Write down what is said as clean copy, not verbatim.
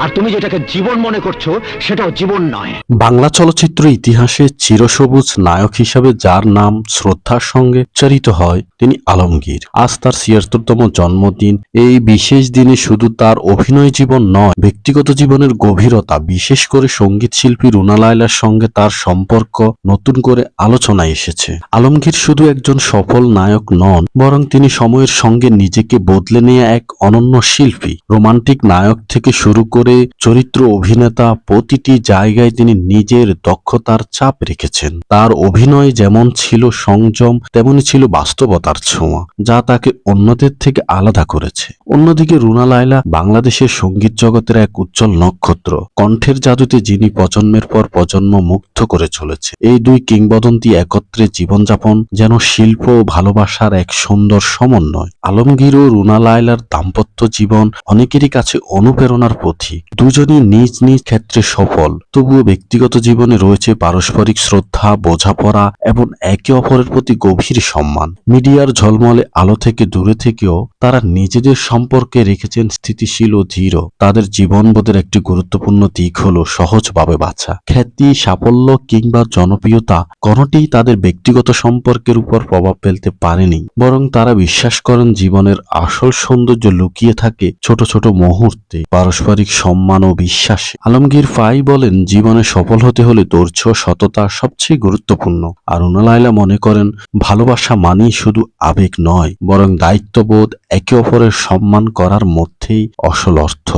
আর তুমি যেটাকে জীবন মনে করছো সেটাও জীবন নয়। বাংলা চলচ্চিত্র ইতিহাসে চিরসবুজ নায়ক হিসেবে যার নাম শ্রদ্ধার সঙ্গে উচ্চারিত হয় তিনি আলমগীর। আজ তার ৭৬তম জন্মদিন। এই বিশেষ দিনে শুধু তার অভিনয় জীবন নয়, ব্যক্তিগত জীবনের গভীরতা, বিশেষ করে সঙ্গীত শিল্পী রুনা লায়লার সঙ্গে তার সম্পর্ক নতুন করে আলোচনায় এসেছে। আলমগীর শুধু একজন সফল নায়ক নন, বরং তিনি সময়ের সঙ্গে নিজেকে বদলে নেওয়া এক অনন্য শিল্পী। রোমান্টিক নায়ক থেকে শুরু করে চরিত্র অভিনেতা, প্রতিটি জায়গায় তিনি নিজের দক্ষতার চাপ রেখেছেন। তার অভিনয় যেমন ছিল সংযম, তেমনি ছিল বাস্তবতার ছোঁয়া, যা তাকে অন্যদের থেকে আলাদা করেছে। অন্যদিকে রুনা লায়লা বাংলাদেশের সঙ্গীত জগতের এক উজ্জ্বল নক্ষত্র। কণ্ঠের জাদুতে যিনি প্রজন্মের পর প্রজন্ম মুগ্ধ করে চলেছে। এই দুই কিংবদন্তি একত্রে জীবনযাপন যেন শিল্প ও ভালোবাসার এক সুন্দর সমন্বয়। আলমগীর ও রুনা লায়লার দাম্পত্য জীবন অনেকেরই কাছে অনুপ্রেরণার পথিক। দুজনই নিজ নিজ ক্ষেত্রে সফল, তবুও ব্যক্তিগত জীবনে রয়েছে পারস্পরিক শ্রদ্ধা, বোঝাপড়া এবং একে অপরের প্রতি গভীর সম্মান। মিডিয়ার ঝলমলে আলো থেকে দূরে থেকেও তারা নিজেদের সম্পর্কে রেখেছেন স্থিতিশীল ও দৃঢ়। তাদের জীবনবোধের একটি গুরুত্বপূর্ণ দিক হলো সহজভাবে বাঁচা। খ্যাতি, সাফল্য কিংবা জনপ্রিয়তা কোনোটিই তাদের ব্যক্তিগত সম্পর্কের উপর প্রভাব ফেলতে পারেনি, বরং তারা বিশ্বাস করেন জীবনের আসল সৌন্দর্য লুকিয়ে থাকে ছোট ছোট মুহূর্তে, পারস্পরিক সম্মান ও বিশ্বাসে। আলমগীর ফাই বলেন, জীবনে সফল হতে হলে ধৈর্য, সততা সবচেয়ে গুরুত্বপূর্ণ। আর রুনা লায়লা মনে করেন, ভালোবাসা মানেই শুধু আবেগ নয়, বরং দায়িত্ববোধ, একে অপরের সম্মান করার মধ্যেই আসল অর্থ।